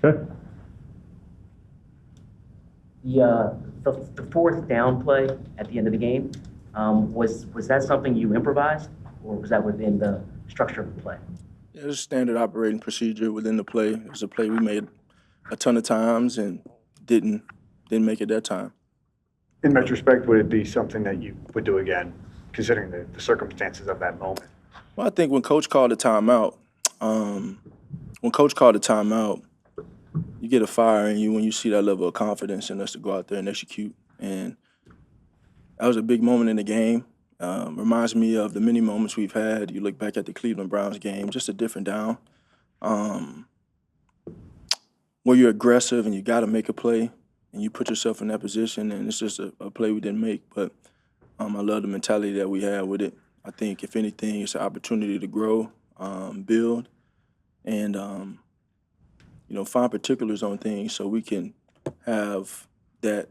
Good. The fourth down play at the end of the game, was that something you improvised, or was that within the structure of the play? Yeah, it's a standard operating procedure within the play. It was a play we made a ton of times and didn't didn't make it that time. In But retrospect, would it be something that you would do again, considering the circumstances of that moment? well, I think when coach called a timeout, um, when coach called a timeout, you get a fire in you when you see that level of confidence in us to go out there and execute. And that was a big moment in the game. Reminds me of the many moments we've had. You look back at the Cleveland Browns game, just a different down, um, where you're aggressive and you got to make a play and you put yourself in that position. And it's just a play we didn't make. But I love the mentality that we have with it. I think, if anything, it's an opportunity to grow, build, and find particulars on things so we can have that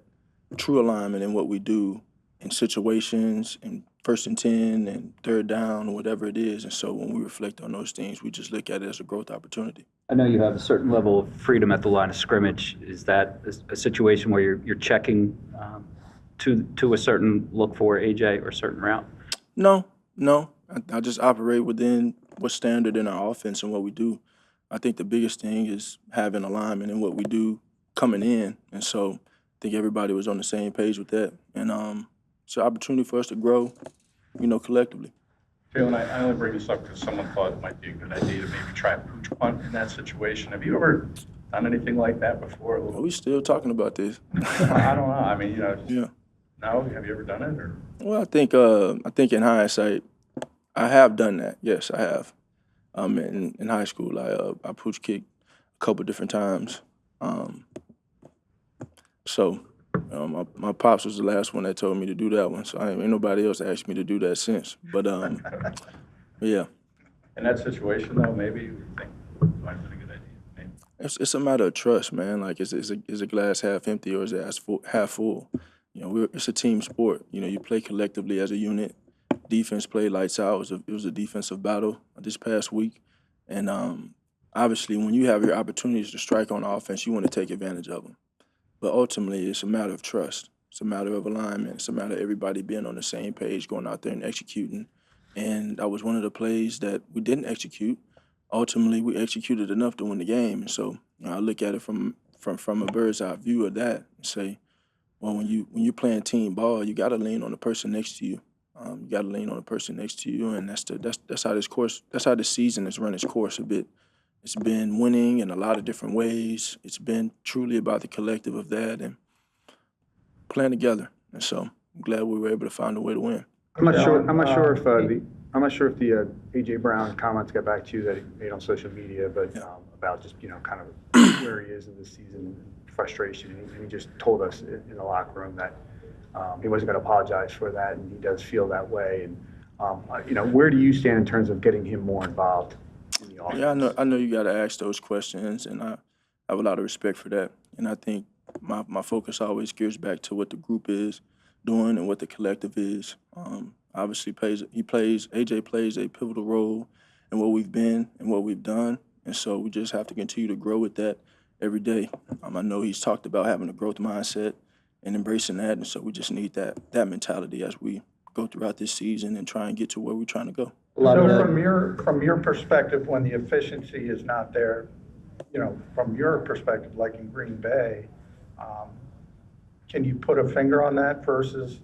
true alignment in what we do in situations and first and 10 and third down, whatever it is. And so when we reflect on those things, we just look at it as a growth opportunity. I know you have a certain level of freedom at the line of scrimmage. Is that a situation where you're checking to a certain look for AJ or certain route? No, no. I just operate within what's standard in our offense and what we do. I think the biggest thing is having alignment in what we do coming in. And so I think everybody was on the same page with that. And it's an opportunity for us to grow, collectively. Jalen, I only bring this up because someone thought it might be a good idea to maybe try a pooch punt in that situation. Have you ever done anything like that before? Are we still talking about this? I don't know. I mean, Yeah. no, have you ever done it? Or Well, I think in hindsight, I have done that. Yes, I have. In high school, I pooch kicked a couple different times. Um, so my pops was the last one that told me to do that one. So ain't nobody else asked me to do that since. But yeah, in that situation, though, maybe you think it might have been a good idea. Maybe. it's a matter of trust, man. Like, is a glass half empty or is it half full? It's a team sport. You play collectively as a unit. Defense played lights out. It was a defensive battle this past week, and obviously, when you have your opportunities to strike on offense, you want to take advantage of them. But ultimately, it's a matter of trust. It's a matter of alignment. It's a matter of everybody being on the same page, going out there and executing. And that was one of the plays that we didn't execute. Ultimately, we executed enough to win the game. And so I look at it from a bird's eye view of that and say, well, when you're playing team ball, you got to lean on the person next to you. You got to lean on the person next to you, and that's how this season has run its course a bit. It's been winning in a lot of different ways. It's been truly about the collective of that and playing together. And so I'm glad we were able to find a way to win. I'm not sure. I'm not sure if the AJ Brown comments got back to you that he made on social media, but about just kind of where he is in this season, frustration, and he just told us in the locker room that he wasn't going to apologize for that, and he does feel that way. And where do you stand in terms of getting him more involved in the offense? Yeah, I know you got to ask those questions, and I have a lot of respect for that. And I think my focus always gears back to what the group is doing and what the collective is. Obviously, AJ plays a pivotal role in what we've been and what we've done, and so we just have to continue to grow with that every day. I know he's talked about having a growth mindset and embracing that, and so we just need that mentality as we go throughout this season and try and get to where we're trying to go. So from your perspective, when the efficiency is not there, from your perspective, like in Green Bay, can you put a finger on that versus,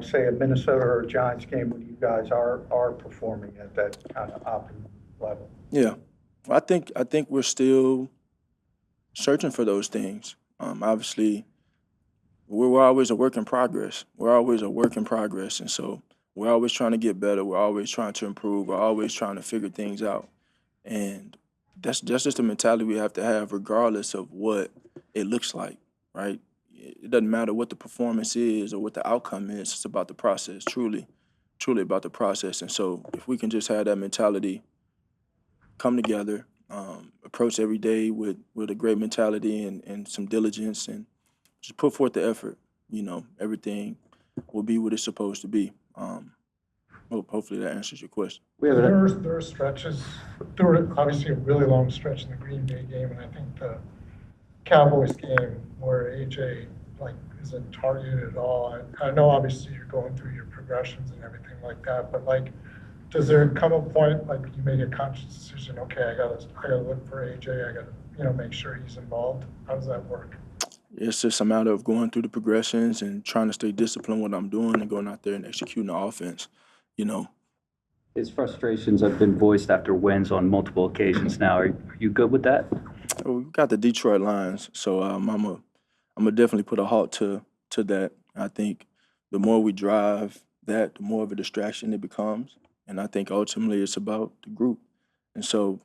say a Minnesota or a Giants game when you guys are performing at that kind of optimum level? Yeah, I think we're still searching for those things. Obviously, we're always a work in progress. And so we're always trying to get better. We're always trying to improve. We're always trying to figure things out. And that's just the mentality we have to have regardless of what it looks like, right? It doesn't matter what the performance is or what the outcome is. It's about the process, truly about the process. And so if we can just have that mentality, come together, approach every day with a great mentality and some diligence and just put forth the effort, everything will be what it's supposed to be. Hopefully that answers your question. There are stretches. There were obviously a really long stretch in the Green Bay game, and I think the Cowboys game where AJ like isn't targeted at all. I know obviously you're going through your progressions and everything like that, but like, does there come a point like you make a conscious decision? Okay, I gotta look for AJ. I gotta make sure he's involved. How does that work? It's just a matter of going through the progressions and trying to stay disciplined what I'm doing and going out there and executing the offense. You know, His frustrations have been voiced after wins on multiple occasions now. Are you good with that? we got the Detroit Lions, so I'm gonna definitely put a halt to that. I think the more we drive that, the more of a distraction it becomes, and I think ultimately it's about the group. And so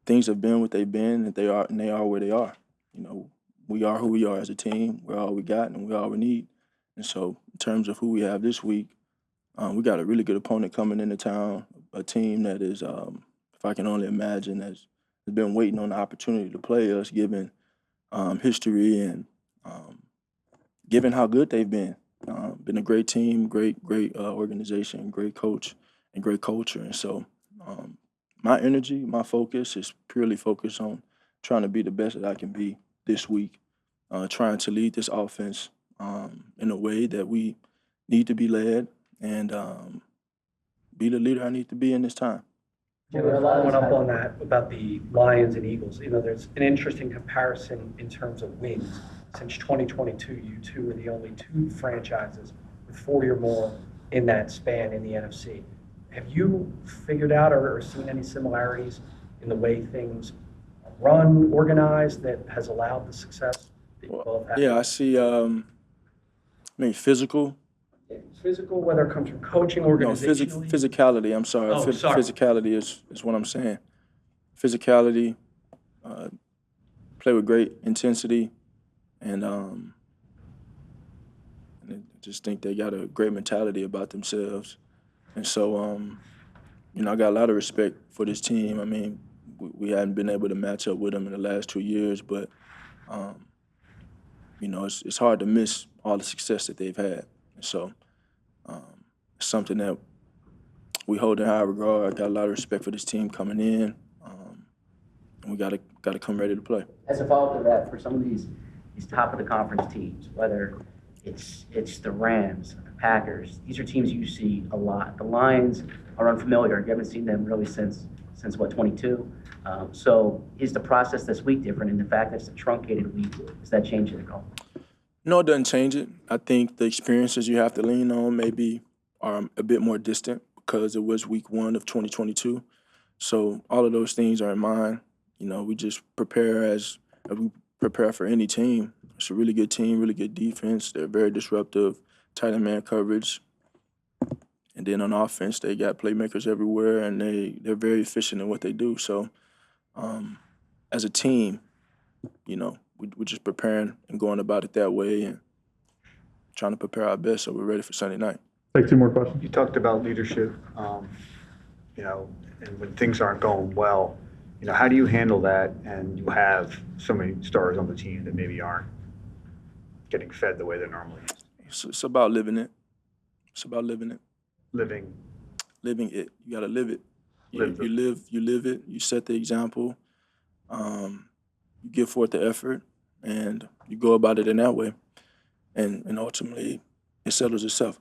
things have been what they've been, and they are where they are. You know, we are who we are as a team. We're all we got, and we're all we need. And so, in terms of who we have this week, we got a really good opponent coming into town, a team that is, if I can only imagine, has been waiting on the opportunity to play us, given history and given how good they've been. Been a great team, great organization, great coach, and great culture. And so, my energy, my focus is purely focused on trying to be the best that I can be this week, trying to lead this offense in a way that we need to be led and be the leader I need to be in this time. Following up on that about the Lions and Eagles, there's an interesting comparison in terms of wins. Since 2022, you two are the only two franchises with 40 or more in that span in the NFC. Have you figured out or seen any similarities in the way things are run, organized, that has allowed the success that you both have? Yeah, I see. Physical. Physical, whether it comes from coaching, No, organizationally. physicality. I'm sorry. Oh, sorry. Physicality is what I'm saying. Physicality. Play with great intensity, and I just think they got a great mentality about themselves. And so, I got a lot of respect for this team. I mean, we hadn't been able to match up with them in the last 2 years, but it's hard to miss all the success that they've had. And so, it's something that we hold in high regard. I got a lot of respect for this team coming in, and we gotta come ready to play. As a follow-up to that, for some of these top of the conference teams, whether it's the Rams, the Packers, these are teams you see a lot. The Lions are unfamiliar. You haven't seen them really since what, 22? So is the process this week different in the fact that it's a truncated week? Does that change it at all? No, it doesn't change it. I think the experiences you have to lean on maybe are a bit more distant because it was week 1 of 2022. So all of those things are in mind. We just prepare as we prepare for any team. It's a really good team, really good defense. They're very disruptive, tight end man coverage. And then on offense, they got playmakers everywhere, and they're very efficient in what they do. So as a team, we're just preparing and going about it that way and trying to prepare our best so we're ready for Sunday night. Take 2 more questions. You talked about leadership, and when things aren't going well, how do you handle that? And you have so many stars on the team that maybe aren't getting fed the way they normally is. It's about living it. It's about living it. Living it. You gotta live it. You Live live it. You set the example. You give forth the effort, and you go about it in that way. And ultimately, it settles itself.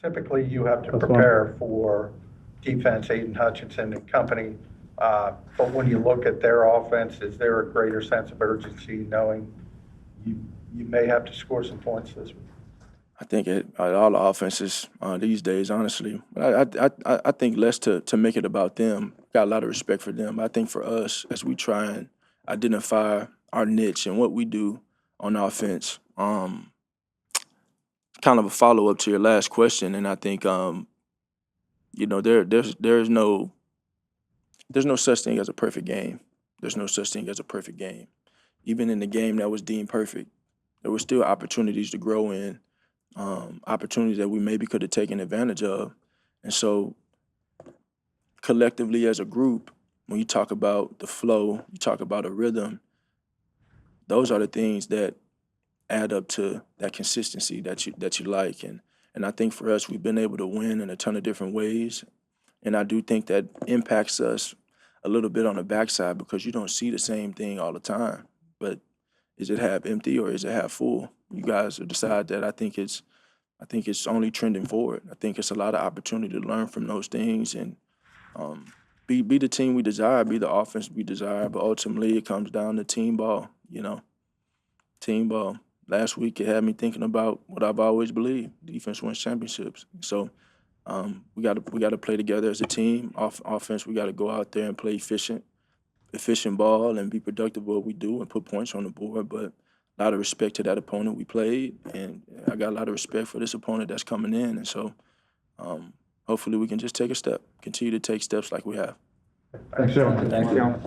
Typically, you have to prepare for defense, Aiden Hutchinson and company. But when you look at their offense, is there a greater sense of urgency knowing you may have to score some points this week? I think all the offenses these days, honestly. I think less to make it about them. Got a lot of respect for them. I think for us, as we try and identify our niche and what we do on offense, kind of a follow-up to your last question, and I think, there's no such thing as a perfect game. There's no such thing as a perfect game. Even in the game that was deemed perfect, there were still opportunities to grow in, opportunities that we maybe could have taken advantage of. And so collectively as a group, when you talk about the flow, you talk about a rhythm, those are the things that add up to that consistency that you like. And I think for us, we've been able to win in a ton of different ways. And I do think that impacts us a little bit on the backside because you don't see the same thing all the time. But is it half empty or is it half full? You guys will decide that. I think it's only trending forward. I think it's a lot of opportunity to learn from those things and be the team we desire, be the offense we desire. But ultimately, it comes down to team ball. Team ball. Last week, it had me thinking about what I've always believed: defense wins championships. So we got to play together as a team. Offense, we got to go out there and play efficient ball and be productive what we do and put points on the board. But a lot of respect to that opponent we played, and I got a lot of respect for this opponent that's coming in. And so hopefully we can just take a step, continue to take steps like we have. Thanks, Joe. Thank you.